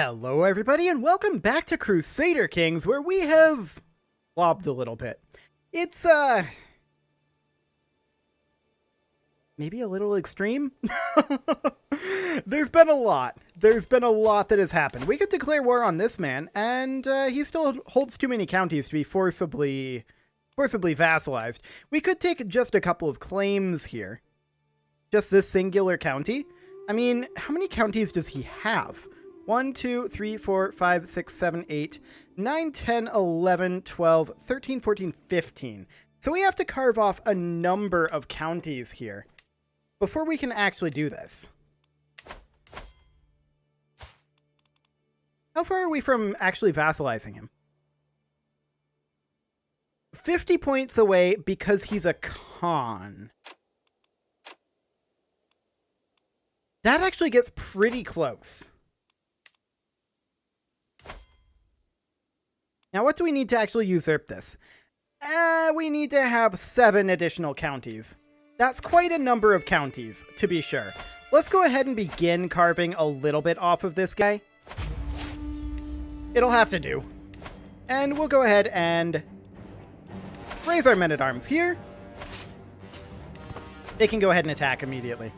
Hello everybody and welcome back to Crusader Kings, where we have flopped a little bit. It's maybe a little extreme. There's been a lot. There's been a lot that has happened. We could declare war on this man, and he still holds too many counties to be forcibly vassalized. We could take just a couple of claims here. Just this singular county. I mean, how many counties does he have? 1, 2, 3, 4, 5, 6, 7, 8, 9, 10, 11, 12, 13, 14, 15. So we have to carve off a number of counties here before we can actually do this. How far are we from actually vassalizing him? 50 points away because he's a Khan. That actually gets pretty close. Now, what do we need to actually usurp this? We need to have 7 additional counties. That's quite a number of counties, to be sure. Let's go ahead and begin carving a little bit off of this guy. It'll have to do. And we'll go ahead and raise our men-at-arms here. They can go ahead and attack immediately.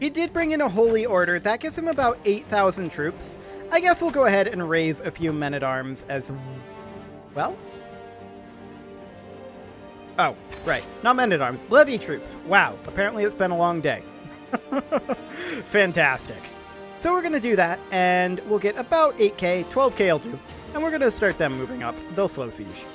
He did bring in a holy order. That gives him about 8,000 troops. I guess we'll go ahead and raise a few men-at-arms as well. Oh, right. Not men-at-arms. Levy troops. Wow. Apparently it's been a long day. Fantastic. So we're going to do that, and we'll get about 8k, 12k will do. And we're going to start them moving up. They'll slow siege.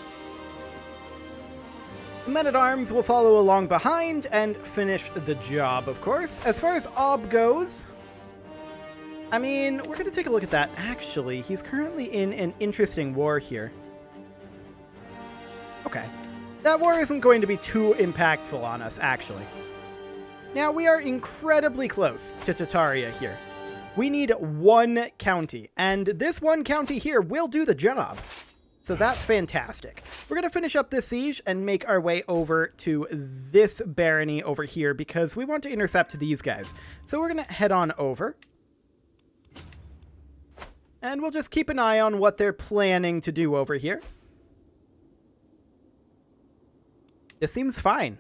Men-at-arms will follow along behind and finish the job, of course. As far as Ob goes, I mean, we're going to take a look at that. Actually, he's currently in an interesting war here. Okay. That war isn't going to be too impactful on us, actually. Now, we are incredibly close to Tataria here. We need 1 county, and this 1 county here will do the job. So that's fantastic. We're going to finish up this siege and make our way over to this barony over here because we want to intercept these guys. So we're going to head on over. And we'll just keep an eye on what they're planning to do over here. This seems fine.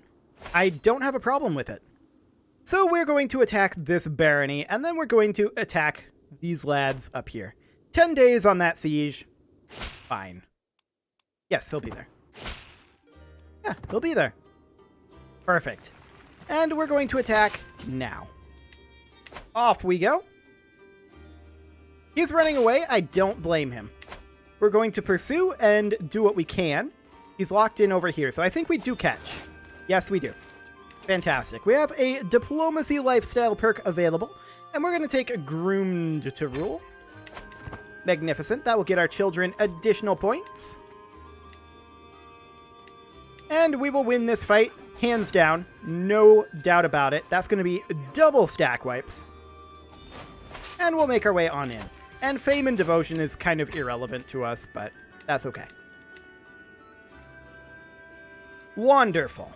I don't have a problem with it. So we're going to attack this barony, and then we're going to attack these lads up here. 10 days on that siege. Fine. Yes, he'll be there. Yeah, he'll be there. Perfect. And we're going to attack now. Off we go. He's running away. I don't blame him. We're going to pursue and do what we can. He's locked in over here, so I think we do catch. Yes, we do. Fantastic. We have a diplomacy lifestyle perk available, and we're going to take groomed to rule. Magnificent. That will get our children additional points. And we will win this fight, hands down. No doubt about it. That's going to be double stack wipes. And we'll make our way on in. And fame and devotion is kind of irrelevant to us, but that's okay. Wonderful.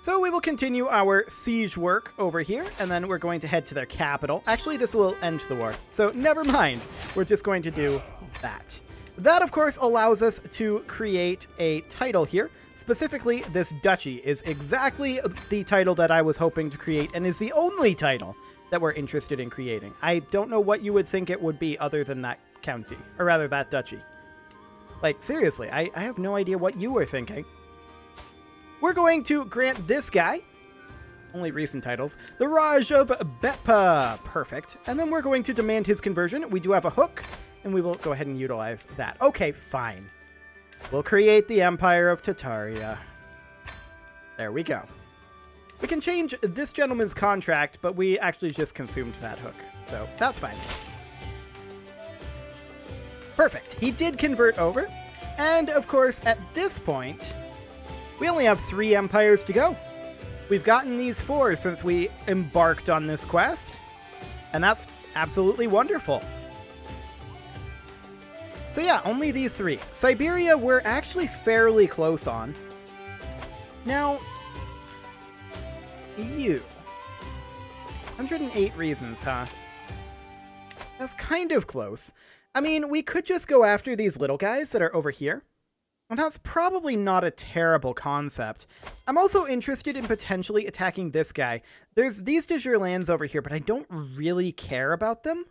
So we will continue our siege work over here, and then we're going to head to their capital. Actually, this will end the war, so never mind. We're just going to do that. That, of course, allows us to create a title here. Specifically, this duchy is exactly the title that I was hoping to create, and is the only title that we're interested in creating. I don't know what you would think it would be other than that county, or rather that duchy. Like, seriously, I have no idea what you were thinking. We're going to grant this guy, only recent titles, the Raj of Beppa. Perfect. And then we're going to demand his conversion. We do have a hook, and we will go ahead and utilize that. Okay, fine. We'll create the Empire of Tataria. There we go. We can change this gentleman's contract, but we actually just consumed that hook, so that's fine. Perfect. He did convert over, and of course, at this point, we only have 3 empires to go. We've gotten these 4 since we embarked on this quest, and that's absolutely wonderful. So yeah, only these 3. Siberia, we're actually fairly close on. Now, you. 108 reasons, huh? That's kind of close. I mean, we could just go after these little guys that are over here. And that's probably not a terrible concept. I'm also interested in potentially attacking this guy. There's these de jure lands over here, but I don't really care about them.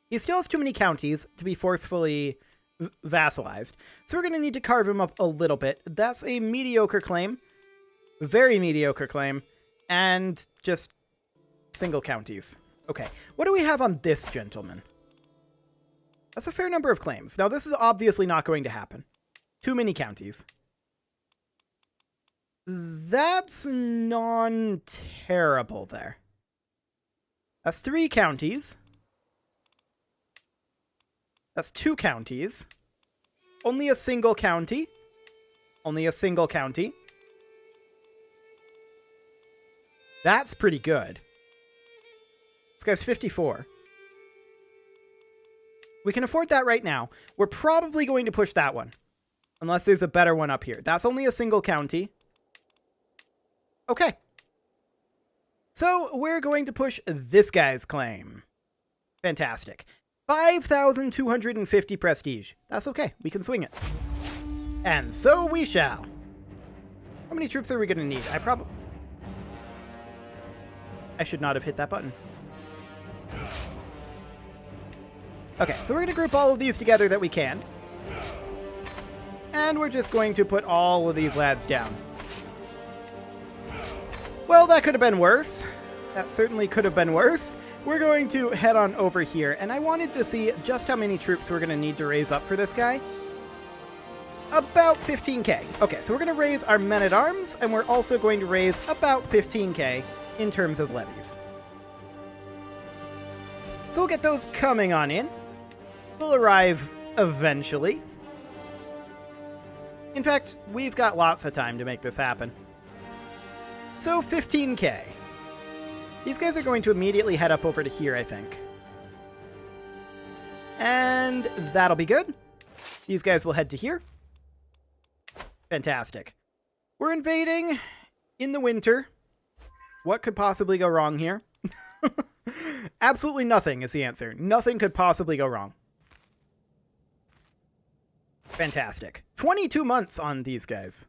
He still has too many counties to be forcefully vassalized. So we're going to need to carve him up a little bit. That's a mediocre claim. Very mediocre claim. And just single counties. Okay, what do we have on this gentleman? That's a fair number of claims. Now, this is obviously not going to happen. Too many counties. That's non-terrible there. That's 3 counties. That's 2 counties. Only a single county. Only a single county. That's pretty good. This guy's 54. We can afford that right now. We're probably going to push that one. Unless there's a better one up here. That's only a single county. Okay. So we're going to push this guy's claim. Fantastic. 5,250 prestige. That's okay. We can swing it. And so we shall. How many troops are we going to need? I should not have hit that button. Okay, so we're going to group all of these together that we can. And we're just going to put all of these lads down. Well, that could have been worse. That certainly could have been worse. We're going to head on over here, and I wanted to see just how many troops we're going to need to raise up for this guy. About 15k. Okay, so we're going to raise our men-at-arms, and we're also going to raise about 15k in terms of levies. So we'll get those coming on in. We'll arrive eventually. In fact, we've got lots of time to make this happen. So 15k. These guys are going to immediately head up over to here, I think. And that'll be good. These guys will head to here. Fantastic. We're invading in the winter. What could possibly go wrong here? Absolutely nothing is the answer. Nothing could possibly go wrong. Fantastic. 22 months on these guys.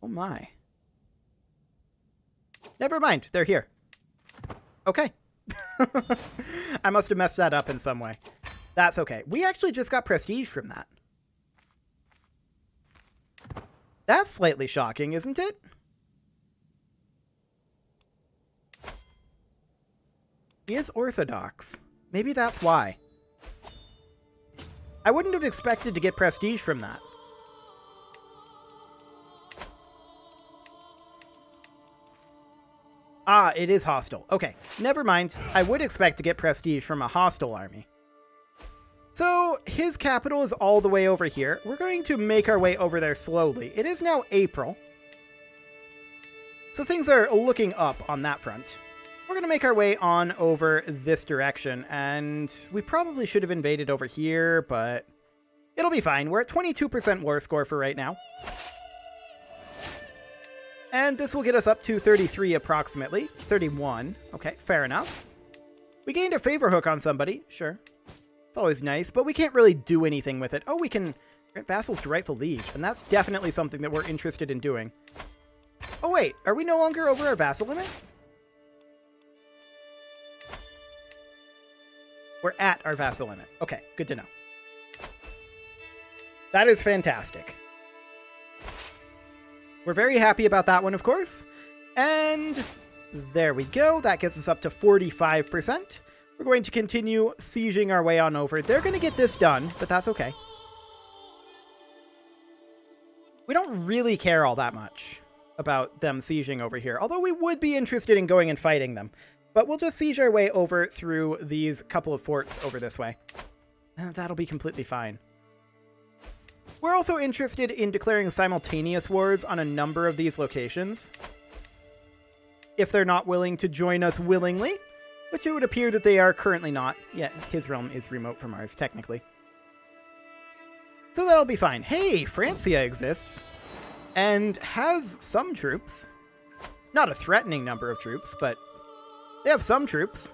Oh my. Never mind, they're here. Okay. I must have messed that up in some way. That's okay. We actually just got prestige from that. That's slightly shocking, isn't it? He is Orthodox. Maybe that's why. I wouldn't have expected to get prestige from that. Ah, it is hostile. Okay, never mind. I would expect to get prestige from a hostile army. So, his capital is all the way over here. We're going to make our way over there slowly. It is now April. So things are looking up on that front. We're going to make our way on over this direction, and we probably should have invaded over here, but it'll be fine. We're at 22% war score for right now. And this will get us up to 33 approximately. 31. Okay, fair enough. We gained a favor hook on somebody. Sure. It's always nice, but we can't really do anything with it. Oh, we can grant vassals to rightful liege, and that's definitely something that we're interested in doing. Oh, wait. Are we no longer over our vassal limit? We're at our vassal limit. Okay, good to know. That is fantastic. We're very happy about that one, of course. And there we go. That gets us up to 45%. We're going to continue sieging our way on over. They're going to get this done, but that's okay. We don't really care all that much about them sieging over here, although we would be interested in going and fighting them. But we'll just siege our way over through these couple of forts over this way. That'll be completely fine. We're also interested in declaring simultaneous wars on a number of these locations. If they're not willing to join us willingly, which it would appear that they are currently not. Yeah, his realm is remote from ours, technically. So that'll be fine. Hey, Francia exists and has some troops. Not a threatening number of troops, but they have some troops.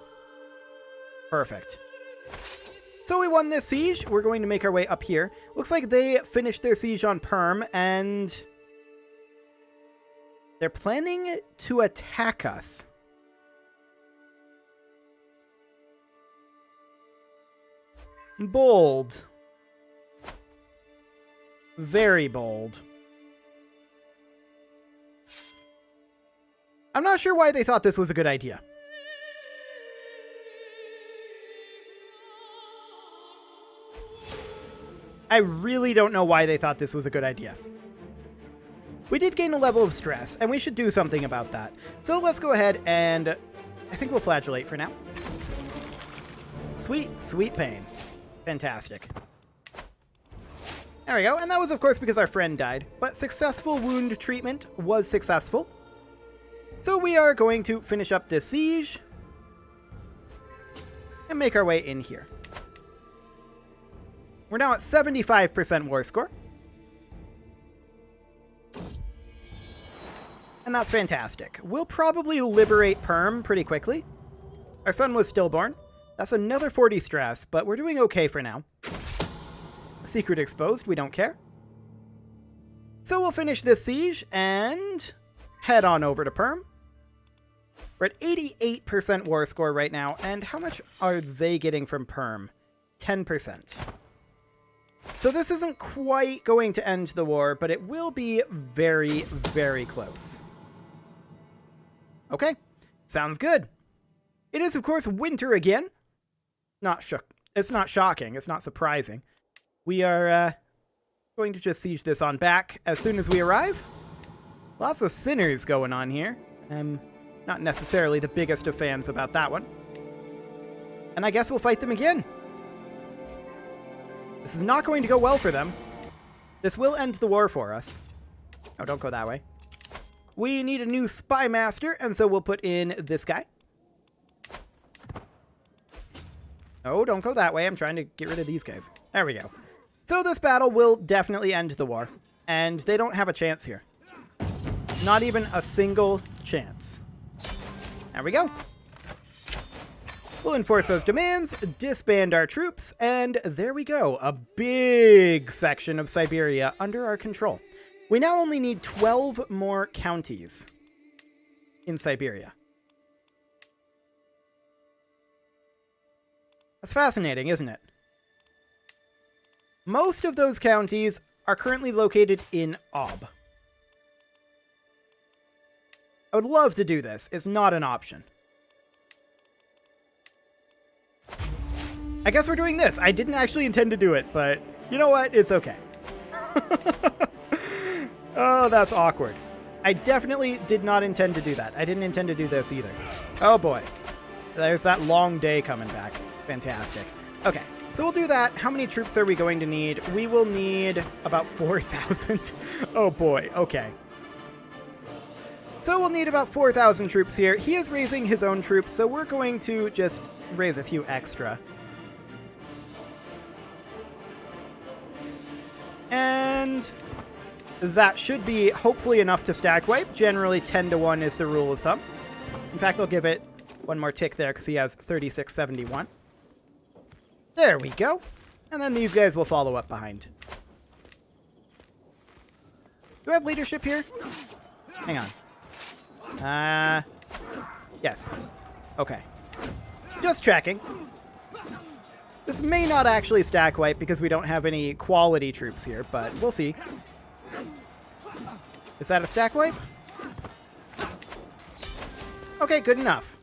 Perfect. So we won this siege. We're going to make our way up here. Looks like they finished their siege on Perm, and they're planning to attack us. Bold. Very bold. I'm not sure why they thought this was a good idea. I really don't know why they thought this was a good idea. We did gain a level of stress, and we should do something about that. So let's go ahead and I think we'll flagellate for now. Sweet, sweet pain. Fantastic. There we go, and that was of course because our friend died, but successful wound treatment was successful. So we are going to finish up this siege and make our way in here. We're now at 75% war score. And that's fantastic. We'll probably liberate Perm pretty quickly. Our son was stillborn. That's another 40 stress, but we're doing okay for now. Secret exposed, we don't care. So we'll finish this siege and head on over to Perm. We're at 88% war score right now, and how much are they getting from Perm? 10%. So this isn't quite going to end the war, but it will be very, very close. Okay, sounds good. It is, of course, winter again. It's not shocking. It's not surprising. We are going to just siege this on back as soon as we arrive. Lots of sinners going on here. Not necessarily the biggest of fans about that one. And I guess we'll fight them again. This is not going to go well for them. This will end the war for us. Oh, don't go that way. We need a new spy master, and so we'll put in this guy. Oh, don't go that way. I'm trying to get rid of these guys. There we go. So this battle will definitely end the war, and they don't have a chance here. Not even a single chance. There we go. We'll enforce those demands, disband our troops, and there we go. A big section of Siberia under our control. We now only need 12 more counties in Siberia. That's fascinating, isn't it? Most of those counties are currently located in Ob. I would love to do this. It's not an option. I guess we're doing this. I didn't actually intend to do it, but you know what? It's okay. Oh, that's awkward. I definitely did not intend to do that. I didn't intend to do this either. Oh boy. There's that long day coming back. Fantastic. Okay, so we'll do that. How many troops are we going to need? We will need about 4,000. Oh boy, okay. So we'll need about 4,000 troops here. He is raising his own troops, so we're going to just raise a few extra. And that should be hopefully enough to stack wipe. Generally 10 to 1 is the rule of thumb. In fact, I'll give it one more tick there because he has 3671. There we go. And then these guys will follow up behind. Do I have leadership here? Hang on. Yes. Okay. Just checking. This may not actually stack wipe because we don't have any quality troops here, but we'll see. Is that a stack wipe? Okay, good enough.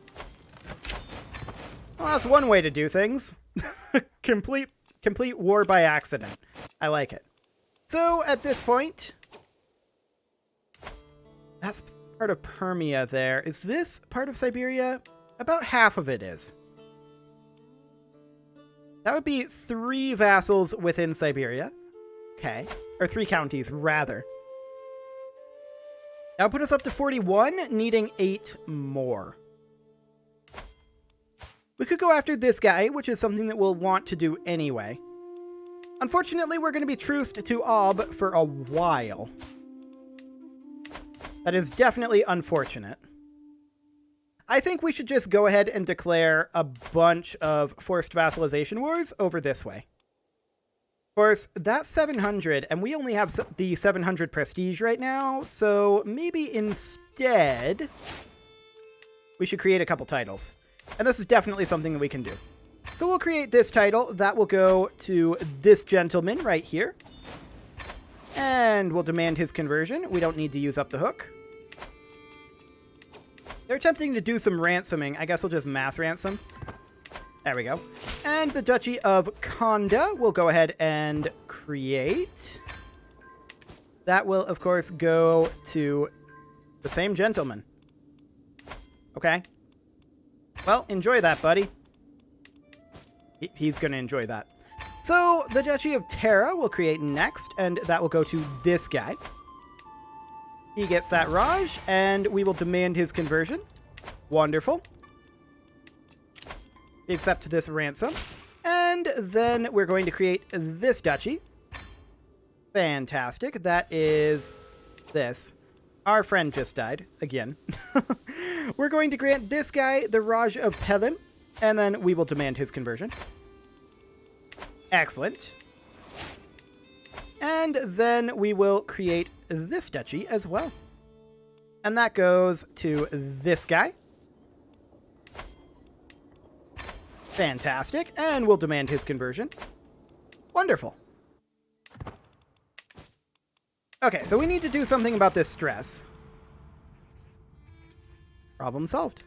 Well, that's one way to do things. Complete war by accident. I like it. So, at this point... That's part of Permia there. Is this part of Siberia? About half of it is. That would be 3 vassals within Siberia. Okay. Or 3 counties, rather. That would put us up to 41, needing 8 more. We could go after this guy, which is something that we'll want to do anyway. Unfortunately, we're going to be truced to Ob for a while. That is definitely unfortunate. I think we should just go ahead and declare a bunch of forced vassalization wars over this way. Of course, that's 700, and we only have the 700 prestige right now, so maybe instead we should create a couple titles. And this is definitely something that we can do. So we'll create this title. That will go to this gentleman right here. And we'll demand his conversion. We don't need to use up the hook. They're attempting to do some ransoming. I guess we'll just mass ransom. There we go. And the Duchy of Konda will go ahead and create. That will, of course, go to the same gentleman. Okay. Well, enjoy that, buddy. He's going to enjoy that. So, the Duchy of Terra will create next, and that will go to this guy. He gets that Raj, and we will demand his conversion. Wonderful. Accept this ransom. And then we're going to create this duchy. Fantastic. That is this. Our friend just died. Again. We're going to grant this guy the Raj of Pelin, and then we will demand his conversion. Excellent. And then we will create this duchy as well. And that goes to this guy. Fantastic. And we'll demand his conversion. Wonderful. Okay, so we need to do something about this stress. Problem solved.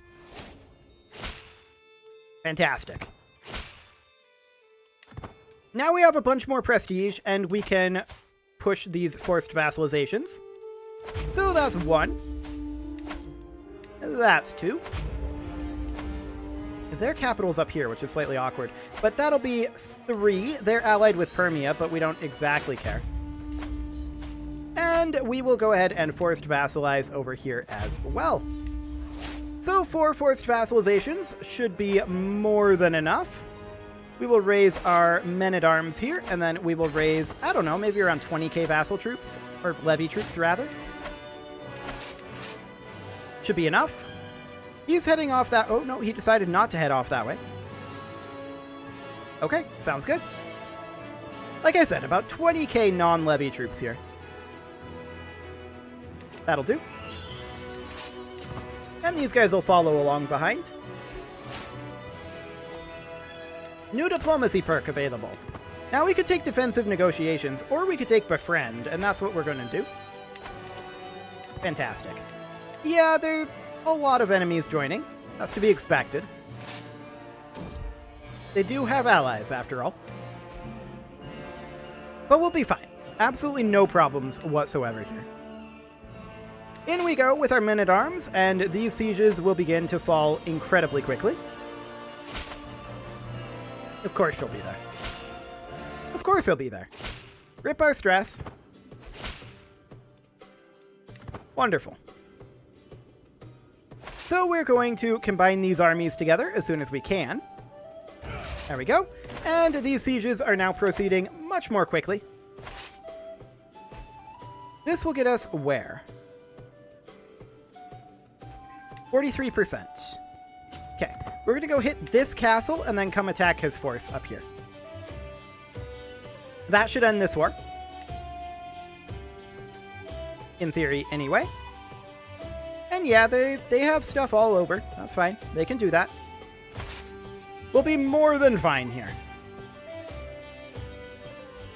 Fantastic. Now we have a bunch more prestige, and we can push these forced vassalizations. So that's 1. That's 2. Their capital's up here, which is slightly awkward. But that'll be 3. They're allied with Permia, but we don't exactly care. And we will go ahead and forced vassalize over here as well. So 4 forced vassalizations should be more than enough. We will raise our men-at-arms here, and then we will raise, I don't know, maybe around 20k vassal troops, or levy troops, rather. Should be enough. He's heading off that... Oh, no, he decided not to head off that way. Okay, sounds good. Like I said, about 20k non-levy troops here. That'll do. And these guys will follow along behind. New diplomacy perk available. Now we could take defensive negotiations, or we could take befriend, and that's what we're going to do. Fantastic. Yeah, there are a lot of enemies joining. That's to be expected. They do have allies, after all. But we'll be fine. Absolutely no problems whatsoever here. In we go with our men-at-arms, and these sieges will begin to fall incredibly quickly. Of course she'll be there. Of course he'll be there. Rip our stress. Wonderful. So we're going to combine these armies together as soon as we can. There we go. And these sieges are now proceeding much more quickly. This will get us where? 43%. Okay, we're going to go hit this castle and then come attack his force up here. That should end this war. In theory, anyway. And yeah, they have stuff all over. That's fine. They can do that. We'll be more than fine here.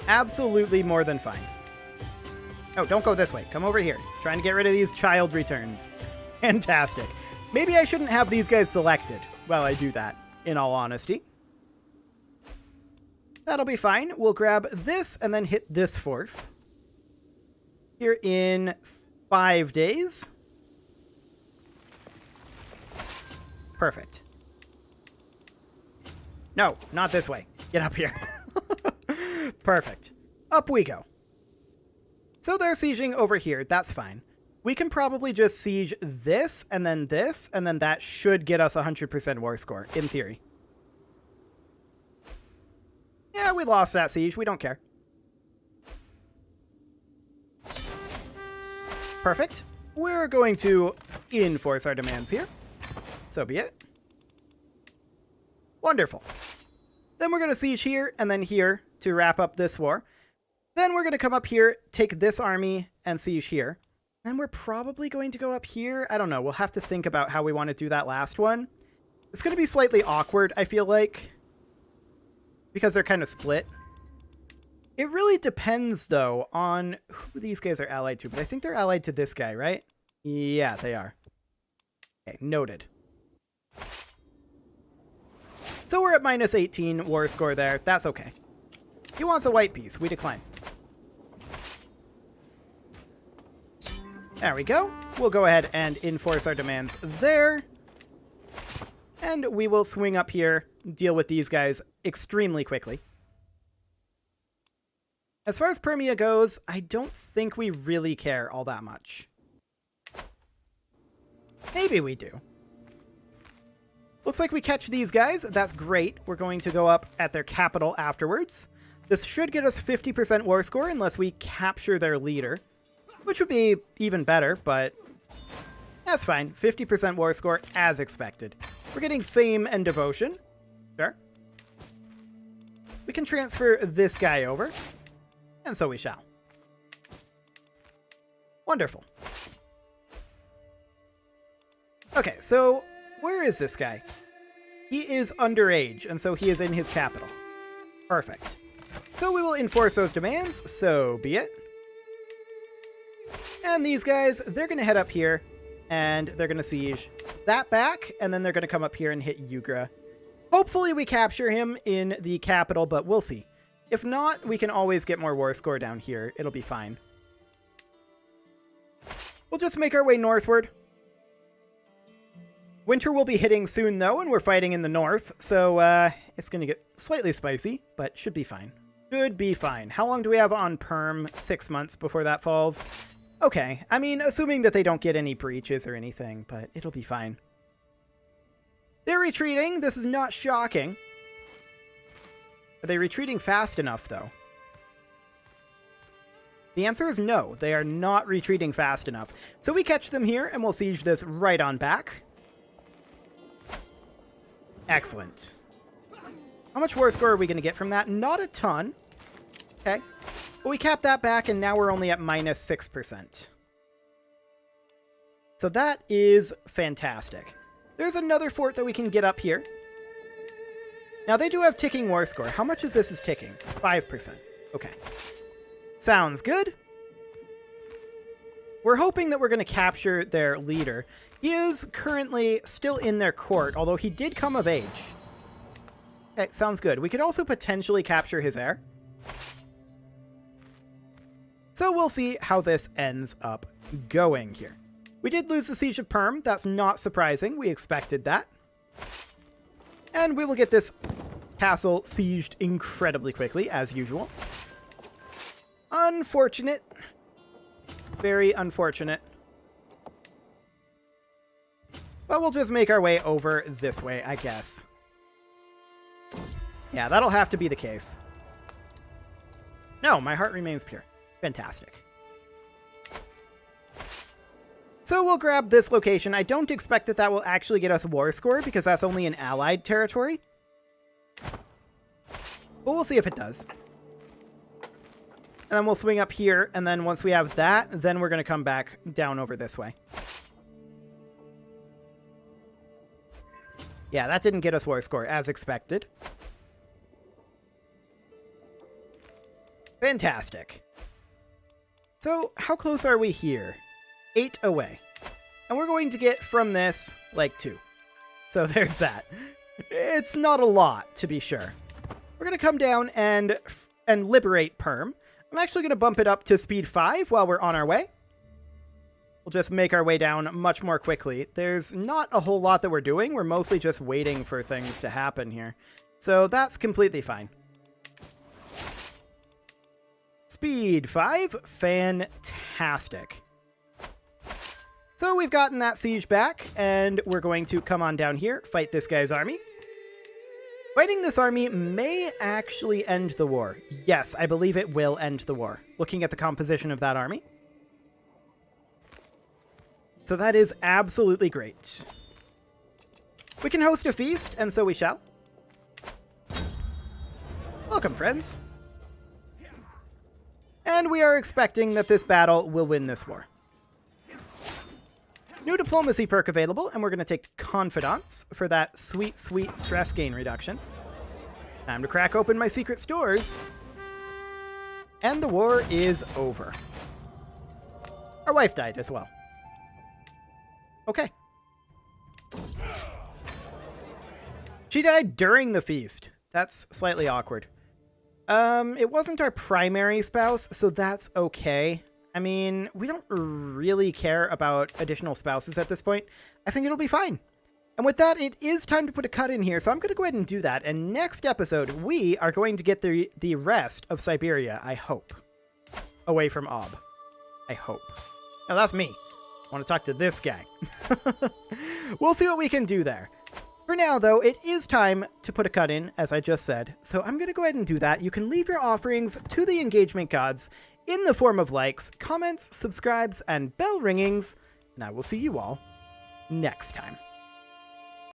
Absolutely more than fine. Oh, don't go this way. Come over here. Trying to get rid of these child returns. Fantastic. Maybe I shouldn't have these guys selected while I do that, in all honesty. That'll be fine. We'll grab this and then hit this force. Here in 5 days. Perfect. No, not this way. Get up here. Perfect. Up we go. So they're sieging over here. That's fine. We can probably just siege this, and then that should get us 100% war score, in theory. Yeah, we lost that siege. We don't care. Perfect. We're going to enforce our demands here. So be it. Wonderful. Then we're going to siege here and then here to wrap up this war. Then we're going to come up here, take this army, and siege here. Then we're probably going to go up here. I don't know. We'll have to think about how we want to do that last one. It's going to be slightly awkward, I feel like, because they're kind of split. It really depends, though, on who these guys are allied to. But I think they're allied to this guy, right? Yeah, they are. Okay, noted. So we're at minus 18 war score there. That's okay. He wants a white piece. We decline. There we go. We'll go ahead and enforce our demands there. And we will swing up here, deal with these guys extremely quickly. As far as Permia goes, I don't think we really care all that much. Maybe we do. Looks like we catch these guys. That's great. We're going to go up at their capital afterwards. This should get us 50% war score unless we capture their leader, which would be even better, but that's fine. 50% war score as expected. We're getting fame and devotion. Sure. We can transfer this guy over, and so we shall. Wonderful. Okay, so where is this guy? He is underage, and so he is in his capital. Perfect. So we will enforce those demands, so be it. And these guys, they're going to head up here, and they're going to siege that back, and then they're going to come up here and hit Yugra. Hopefully we capture him in the capital, but we'll see. If not, we can always get more war score down here. It'll be fine. We'll just make our way northward. Winter will be hitting soon, though, and we're fighting in the north, so it's going to get slightly spicy, but should be fine. Should be fine. How long do we have on Perm? 6 months before that falls. Okay, I mean, assuming that they don't get any breaches or anything, but it'll be fine. They're retreating. This is not shocking. Are they retreating fast enough, though? The answer is no. They are not retreating fast enough. So we catch them here, and we'll siege this right on back. Excellent. How much war score are we going to get from that? Not a ton. Okay. But we cap that back, and now we're only at minus 6%. So that is fantastic. There's another fort that we can get up here. Now, they do have ticking war score. How much of this is ticking? 5%. Okay. Sounds good. We're hoping that we're going to capture their leader. He is currently still in their court, although he did come of age. Okay, sounds good. We could also potentially capture his heir. So we'll see how this ends up going here. We did lose the Siege of Perm. That's not surprising. We expected that. And we will get this castle sieged incredibly quickly, as usual. Unfortunate. Very unfortunate. But we'll just make our way over this way, I guess. Yeah, that'll have to be the case. No, my heart remains pure. Fantastic. So we'll grab this location. I don't expect that that will actually get us a war score because that's only an allied territory. But we'll see if it does. And then we'll swing up here, and then once we have that, then we're going to come back down over this way. Yeah, that didn't get us war score, as expected. Fantastic. So, how close are we here? 8 away. And we're going to get from this, like, 2. So there's that. It's not a lot, to be sure. We're going to come down and liberate Perm. I'm actually going to bump it up to speed 5 while we're on our way. We'll just make our way down much more quickly. There's not a whole lot that we're doing. We're mostly just waiting for things to happen here. So that's completely fine. Speed 5. Fantastic. So we've gotten that siege back, and we're going to come on down here, fight this guy's army. Fighting this army may actually end the war. Yes, I believe it will end the war, looking at the composition of that army. So that is absolutely great. We can host a feast, and so we shall. Welcome, friends. And we are expecting that this battle will win this war. New diplomacy perk available, and we're going to take Confidants for that sweet, sweet stress gain reduction. Time to crack open my secret stores. And the war is over. Our wife died as well. Okay. She died during the feast. That's slightly awkward. It wasn't our primary spouse, so that's okay. I mean, we don't really care about additional spouses at this point. I think it'll be fine. And with that, it is time to put a cut in here, so I'm going to go ahead and do that. And next episode, we are going to get the rest of Siberia, I hope. Away from Ob. I hope. Now, that's me. I want to talk to this guy. We'll see what we can do there. For now, though, it is time to put a cut in, as I just said. So I'm going to go ahead and do that. You can leave your offerings to the engagement gods in the form of likes, comments, subscribes, and bell ringings. And I will see you all next time.